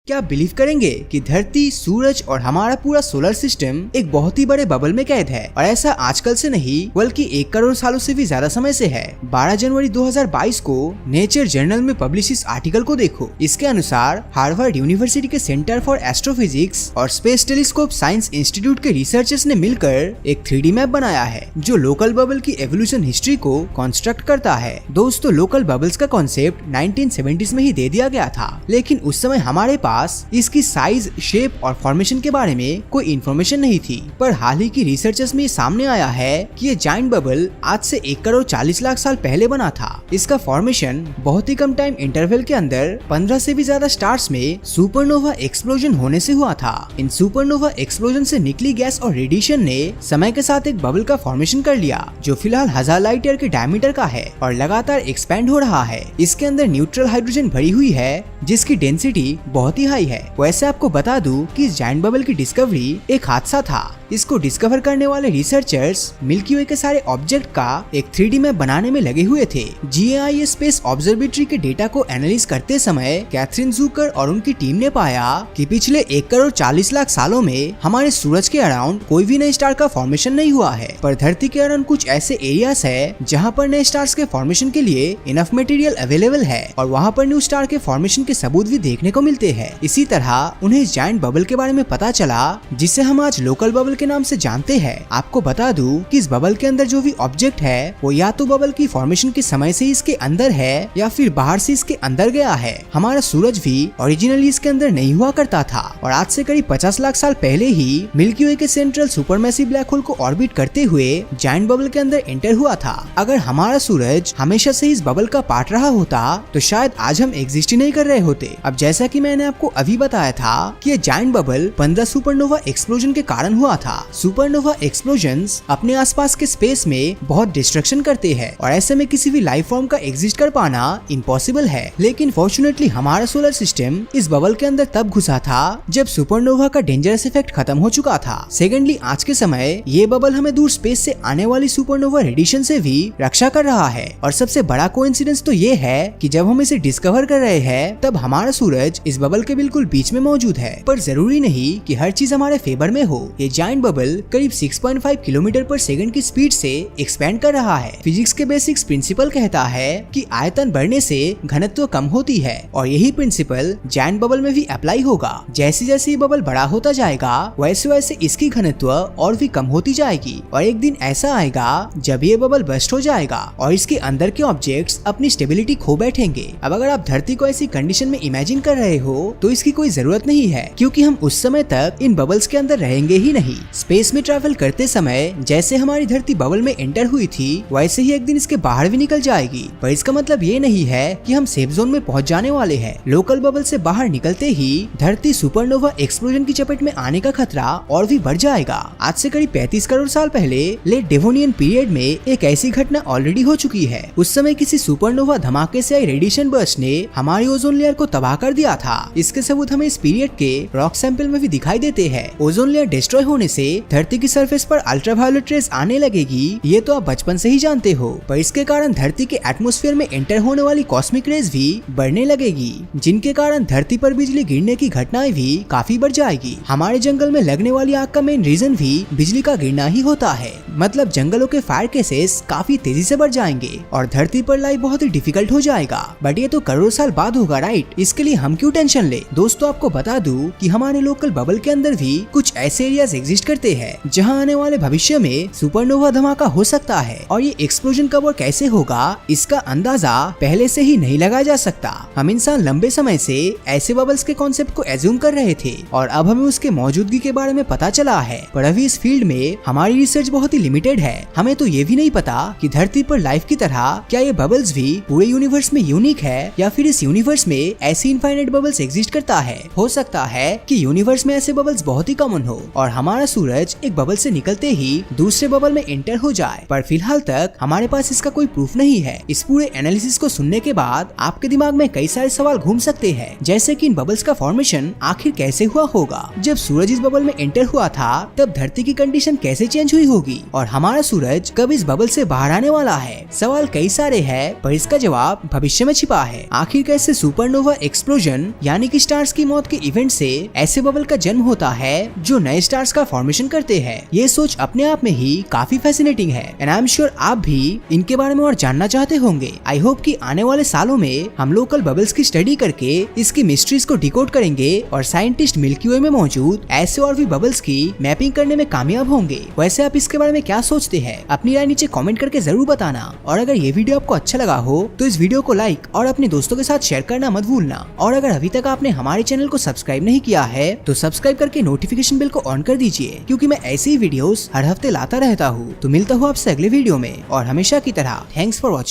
क्या आप बिलीव करेंगे कि धरती, सूरज और हमारा पूरा सोलर सिस्टम एक बहुत ही बड़े बबल में कैद है, और ऐसा आजकल से नहीं बल्कि 1 करोड़ सालों से भी ज्यादा समय से है। 12 जनवरी 2022 को नेचर जर्नल में पब्लिश इस आर्टिकल को देखो। इसके अनुसार हार्वर्ड यूनिवर्सिटी के सेंटर फॉर एस्ट्रोफिजिक्स और स्पेस टेलीस्कोप साइंस इंस्टीट्यूट के रिसर्चर्स ने मिलकर एक 3D मैप बनाया है जो लोकल बबल की एवोल्यूशन हिस्ट्री को कंस्ट्रक्ट करता है। दोस्तों, लोकल बबल्स का कॉन्सेप्ट 1970s में ही दे दिया गया था, लेकिन उस समय हमारे पास इसकी साइज, शेप और फॉर्मेशन के बारे में कोई इन्फॉर्मेशन नहीं थी। पर हाल ही की रिसर्चर्स में सामने आया है कि ये जायंट बबल आज से 1 करोड़ 40 लाख साल पहले बना था। इसका फॉर्मेशन बहुत ही कम टाइम इंटरवल के अंदर 15 से भी ज्यादा स्टार्स में सुपरनोवा एक्सप्लोजन होने से हुआ था। इन सुपरनोवा एक्सप्लोजन से निकली गैस और रेडिएशन ने समय के साथ एक बबल का फॉर्मेशन कर लिया जो फिलहाल 1000 लाइट ईयर के डायमीटर का है और लगातार एक्सपैंड हो रहा है। इसके अंदर न्यूट्रल हाइड्रोजन भरी हुई है जिसकी डेंसिटी बहुत ही हाई है। वैसे आपको बता दूं कि इस जायंट बबल की डिस्कवरी एक हादसा था। इसको डिस्कवर करने वाले रिसर्चर्स मिल्की वे के सारे ऑब्जेक्ट का एक 3D मैप बनाने में लगे हुए थे। GAIA स्पेस ऑब्जर्वेटरी के डेटा को एनालाइज करते समय कैथरीन जूकर और उनकी टीम ने पाया कि पिछले 1 करोड़ 40 लाख सालों में हमारे सूरज के अराउंड कोई भी नए स्टार का फॉर्मेशन नहीं हुआ है, पर धरती के अराउंड कुछ ऐसे एरियाज है जहाँ पर नए स्टार्स के फॉर्मेशन के लिए इनफ मटेरियल अवेलेबल है और वहाँ पर न्यू स्टार के फॉर्मेशन के सबूत भी देखने को मिलते हैं। इसी तरह उन्हें इस जायंट बबल के बारे में पता चला जिसे हम आज लोकल बबल के नाम से जानते हैं। आपको बता दूं कि इस बबल के अंदर जो भी ऑब्जेक्ट है वो या तो बबल की फॉर्मेशन के समय से इसके अंदर है या फिर बाहर से इसके अंदर गया है। हमारा सूरज भी ओरिजिनली इसके अंदर नहीं हुआ करता था और आज से करीब 50 लाख साल पहले ही मिल्की वे के सेंट्रल सुपरमैसिव ब्लैक होल को ऑर्बिट करते हुए जायंट बबल के अंदर एंटर हुआ था। अगर हमारा सूरज हमेशा से इस बबल का पार्ट रहा होता तो शायद आज हम एग्जिस्ट ही नहीं कर रहे होते। अब जैसा कि मैंने आपको अभी बताया था कि ये जायंट बबल 15 सुपरनोवा एक्सप्लोजन के कारण हुआ था। सुपरनोवा एक्सप्लोजन्स अपने आसपास के स्पेस में बहुत डिस्ट्रक्शन करते हैं और ऐसे में किसी भी लाइफ फॉर्म का एग्जिस्ट कर पाना इम्पॉसिबल है। लेकिन फॉर्चुनेटली हमारा सोलर सिस्टम इस बबल के अंदर तब घुसा था जब सुपरनोवा का डेंजरस इफेक्ट खत्म हो चुका था। सेकेंडली, आज के समय ये बबल हमें दूर स्पेस से आने वाली सुपरनोवा रेडिएशन से भी रक्षा कर रहा है। और सबसे बड़ा कोइंसिडेंस तो ये है कि जब हम इसे डिस्कवर कर रहे हैं तब हमारा सूरज इस बबल के बिल्कुल बीच में मौजूद है। पर जरूरी नहीं कि हर चीज हमारे फेवर में हो। ये जायंट बबल करीब 6.5 किलोमीटर पर सेकंड की स्पीड से एक्सपेंड कर रहा है। फिजिक्स के बेसिक्स प्रिंसिपल कहता है कि आयतन बढ़ने से घनत्व कम होती है और यही प्रिंसिपल जायंट बबल में भी अप्लाई होगा। जैसे जैसे ये बबल बड़ा होता जाएगा वैसे वैसे इसकी घनत्व और भी कम होती जाएगी और एक दिन ऐसा आएगा जब ये बबल बस्ट हो जाएगा और इसके अंदर के ऑब्जेक्ट्स अपनी स्टेबिलिटी खो बैठेंगे। अब अगर आप धरती को ऐसी कंडीशन में इमेजिन कर रहे हो तो इसकी कोई जरूरत नहीं है, क्योंकि हम उस समय तक इन बबल्स के अंदर रहेंगे ही नहीं। स्पेस में ट्रैवल करते समय जैसे हमारी धरती बबल में एंटर हुई थी वैसे ही एक दिन इसके बाहर भी निकल जाएगी। पर इसका मतलब ये नहीं है कि हम सेफ जोन में पहुंच जाने वाले हैं। लोकल बबल से बाहर निकलते ही धरती सुपरनोवा एक्सप्लोजन की चपेट में आने का खतरा और भी बढ़ जाएगा। आज से करीब 35 करोड़ साल पहले लेट डेवोनियन पीरियड में एक ऐसी घटना ऑलरेडी हो चुकी है। उस समय किसी सुपरनोवा धमाके से आई रेडिएशन बर्स्ट ने हमारी ओजोन लेयर को तबाह कर दिया था। इसके सबूत हमें इस पीरियड के रॉक सैंपल में भी दिखाई देते हैं। ओजोन लेयर डिस्ट्रॉय होने से धरती की सरफेस पर अल्ट्रावायोलेट रेज आने लगेगी, ये तो आप बचपन से ही जानते हो। पर इसके कारण धरती के एटमॉस्फेयर में एंटर होने वाली कॉस्मिक रेज भी बढ़ने लगेगी, जिनके कारण धरती पर बिजली गिरने की घटनाएं भी काफी बढ़ जाएगी। हमारे जंगल में लगने वाली आग का मेन रीजन भी बिजली का गिरना ही होता है। मतलब जंगलों के फायर केसेस काफी तेजी से बढ़ जाएंगे और धरती पर लाइफ बहुत ही डिफिकल्ट हो जाएगा। बट ये तो करोड़ साल बाद होगा, राइट? इसके लिए हम क्यों टेंशन ले। दोस्तों, आपको बता दूं कि हमारे लोकल बबल के अंदर भी कुछ ऐसे एरियाज एग्जिस्ट करते हैं जहां आने वाले भविष्य में सुपरनोवा धमाका हो सकता है और ये एक्सप्लोजन कब और कैसे होगा इसका अंदाजा पहले से ही नहीं लगाया जा सकता। हम इंसान लंबे समय से ऐसे बबल्स के कॉन्सेप्ट को एज्यूम कर रहे थे और अब हमें उसके मौजूदगी के बारे में पता चला है। पर अभी इस फील्ड में हमारी रिसर्च बहुत ही लिमिटेड है। हमें तो ये भी नहीं पता कि धरती पर लाइफ की तरह क्या ये बबल्स भी पूरे यूनिवर्स में यूनिक है या फिर इस यूनिवर्स में ऐसी इनफाइनाइट बबल्स एग्जिस्ट करता है। हो सकता है कि यूनिवर्स में ऐसे बबल्स बहुत ही कॉमन हो और हमारा सूरज एक बबल से निकलते ही दूसरे बबल में एंटर हो जाए, पर फिलहाल तक हमारे पास इसका कोई प्रूफ नहीं है। इस पूरे एनालिसिस को सुनने के बाद आपके दिमाग में कई सारे सवाल घूम सकते हैं, जैसे कि इन बबल्स का फॉर्मेशन आखिर कैसे हुआ होगा, जब सूरज इस बबल में एंटर हुआ था तब धरती की कंडीशन कैसे चेंज हुई होगी, और हमारा सूरज कब इस बबल से बाहर आने वाला है। सवाल कई सारे हैं, पर इसका जवाब भविष्य में छिपा है। आखिर कैसे सुपरनोवा एक्सप्लोजन यानी कि स्टार्स की मौत के इवेंट से ऐसे बबल का जन्म होता है जो नए स्टार्स का फॉर्मेशन करते हैं। ये सोच अपने आप में ही काफी फैसिनेटिंग है, एंड आई एम श्योर आप भी इनके बारे में और जानना चाहते होंगे। आई होप कि आने वाले सालों में हम लोकल बबल्स की स्टडी करके इसकी मिस्ट्रीज को डिकोड करेंगे और साइंटिस्ट मिल्की वे में मौजूद ऐसे और भी बबल्स की मैपिंग करने में कामयाब होंगे। वैसे आप इसके बारे में क्या सोचते हैं, अपनी राय नीचे कमेंट करके जरूर बताना। और अगर ये वीडियो आपको अच्छा लगा हो तो इस वीडियो को लाइक और अपने दोस्तों के साथ शेयर करना मत भूलना। और अगर अभी तक आपने हमारे चैनल को सब्सक्राइब नहीं किया है तो सब्सक्राइब करके नोटिफिकेशन बेल को ऑन कर दीजिए, क्योंकि मैं ऐसे ही वीडियोस हर हफ्ते लाता रहता हूँ। तो मिलता हूँ आपसे अगले वीडियो में, और हमेशा की तरह थैंक्स फॉर वॉचिंग।